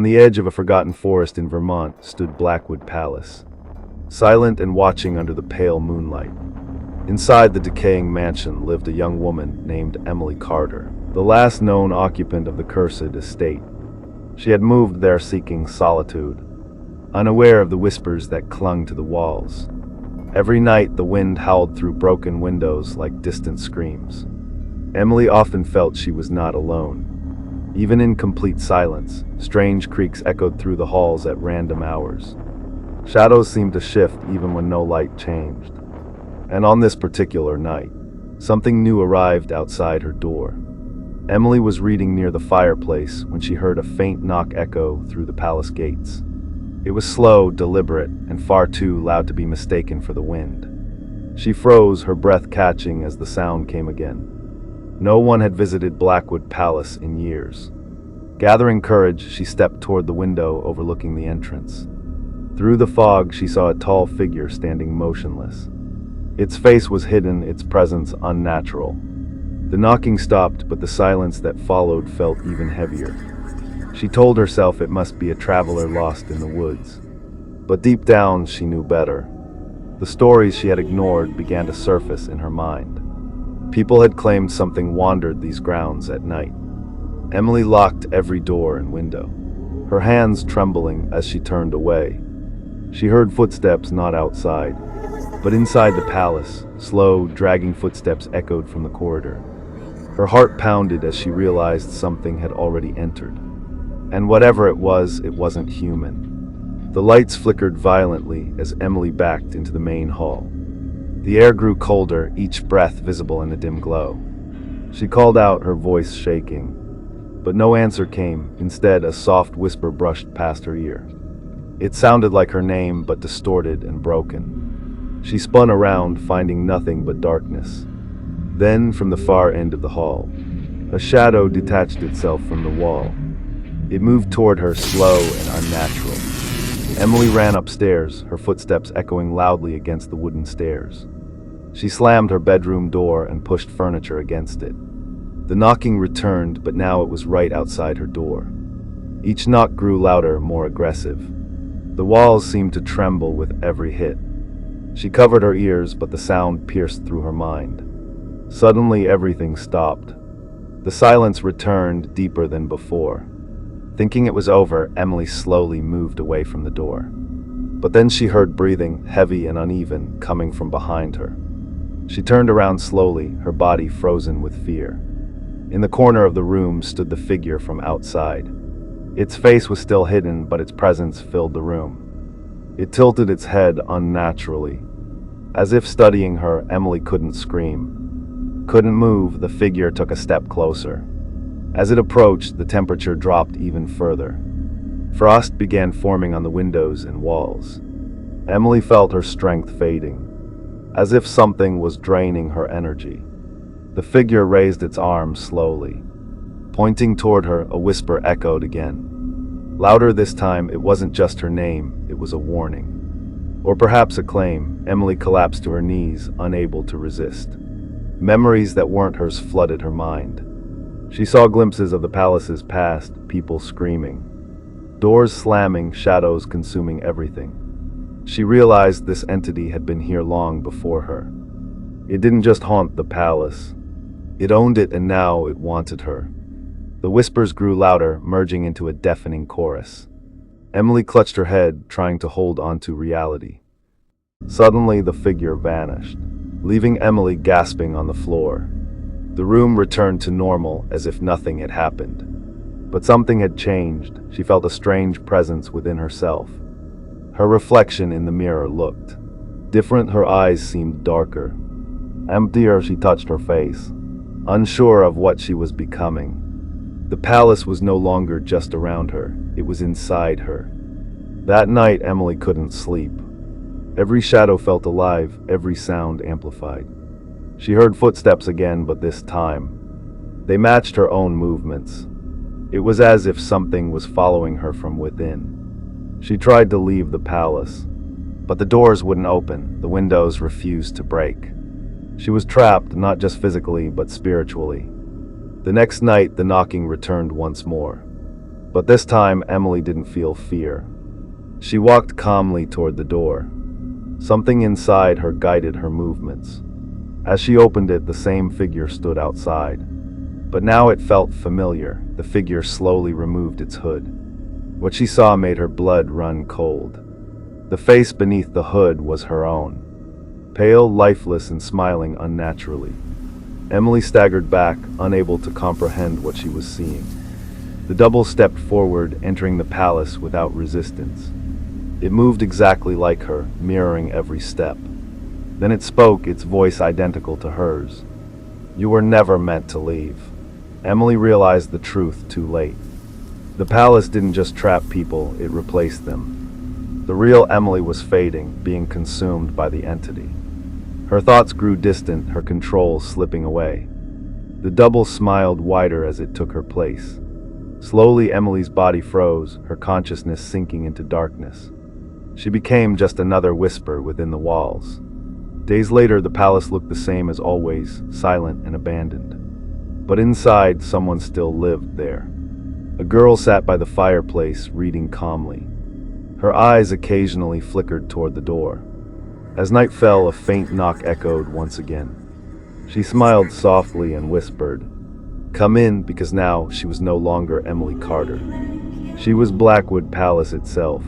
On the edge of a forgotten forest in Vermont stood Blackwood Palace, silent and watching under the pale moonlight. Inside the decaying mansion lived a young woman named Emily Carter, the last known occupant of the cursed estate. She had moved there seeking solitude, unaware of the whispers that clung to the walls. Every night the wind howled through broken windows like distant screams. Emily often felt she was not alone. Even in complete silence, strange creaks echoed through the halls at random hours. Shadows seemed to shift even when no light changed. And on this particular night, something new arrived outside her door. Emily was reading near the fireplace when she heard a faint knock echo through the palace gates. It was slow, deliberate, and far too loud to be mistaken for the wind. She froze, her breath catching as the sound came again. No one had visited Blackwood Palace in years. Gathering courage, she stepped toward the window overlooking the entrance. Through the fog, she saw a tall figure standing motionless. Its face was hidden, its presence unnatural. The knocking stopped, but the silence that followed felt even heavier. She told herself it must be a traveler lost in the woods. But deep down, she knew better. The stories she had ignored began to surface in her mind. People had claimed something wandered these grounds at night. Emily locked every door and window, her hands trembling as she turned away. She heard footsteps not outside, but inside the palace. Slow, dragging footsteps echoed from the corridor. Her heart pounded as she realized something had already entered. And whatever it wasn't human. The lights flickered violently as Emily backed into the main hall. The air grew colder, each breath visible in a dim glow. She called out, her voice shaking. But no answer came. Instead, a soft whisper brushed past her ear. It sounded like her name, but distorted and broken. She spun around, finding nothing but darkness. Then, from the far end of the hall, a shadow detached itself from the wall. It moved toward her, slow and unnatural. Emily ran upstairs, her footsteps echoing loudly against the wooden stairs. She slammed her bedroom door and pushed furniture against it. The knocking returned, but now it was right outside her door. Each knock grew louder, more aggressive. The walls seemed to tremble with every hit. She covered her ears, but the sound pierced through her mind. Suddenly, everything stopped. The silence returned, deeper than before. Thinking it was over, Emily slowly moved away from the door. But then she heard breathing, heavy and uneven, coming from behind her. She turned around slowly, her body frozen with fear. In the corner of the room stood the figure from outside. Its face was still hidden, but its presence filled the room. It tilted its head unnaturally. As if studying her, Emily couldn't scream. Couldn't move. The figure took a step closer. As it approached, the temperature dropped even further. Frost began forming on the windows and walls. Emily felt her strength fading, as if something was draining her energy. The figure raised its arm slowly. Pointing toward her, a whisper echoed again. Louder this time, it wasn't just her name, it was a warning. Or perhaps a claim. Emily collapsed to her knees, unable to resist. Memories that weren't hers flooded her mind. She saw glimpses of the palace's past, people screaming, doors slamming, shadows consuming everything. She realized this entity had been here long before her. It didn't just haunt the palace. It owned it, and now it wanted her. The whispers grew louder, merging into a deafening chorus. Emily clutched her head, trying to hold onto reality. Suddenly, the figure vanished, leaving Emily gasping on the floor. The room returned to normal, as if nothing had happened. But something had changed. She felt a strange presence within herself. Her reflection in the mirror looked different. Her eyes seemed darker. Emptier, she touched her face, unsure of what she was becoming. The palace was no longer just around her, it was inside her. That night, Emily couldn't sleep. Every shadow felt alive, every sound amplified. She heard footsteps again, but this time, they matched her own movements. It was as if something was following her from within. She tried to leave the palace, but the doors wouldn't open, the windows refused to break. She was trapped, not just physically, but spiritually. The next night, the knocking returned once more. But this time, Emily didn't feel fear. She walked calmly toward the door. Something inside her guided her movements. As she opened it, the same figure stood outside. But now it felt familiar. The figure slowly removed its hood. What she saw made her blood run cold. The face beneath the hood was her own, pale, lifeless, and smiling unnaturally. Emily staggered back, unable to comprehend what she was seeing. The double stepped forward, entering the palace without resistance. It moved exactly like her, mirroring every step. Then it spoke, its voice identical to hers. "You were never meant to leave." Emily realized the truth too late. The palace didn't just trap people, it replaced them. The real Emily was fading, being consumed by the entity. Her thoughts grew distant, her control slipping away. The double smiled wider as it took her place. Slowly, Emily's body froze, her consciousness sinking into darkness. She became just another whisper within the walls. Days later, the palace looked the same as always, silent and abandoned. But inside, someone still lived there. A girl sat by the fireplace, reading calmly. Her eyes occasionally flickered toward the door. As night fell, a faint knock echoed once again. She smiled softly and whispered, "Come in," because now she was no longer Emily Carter. She was Blackwood Palace itself.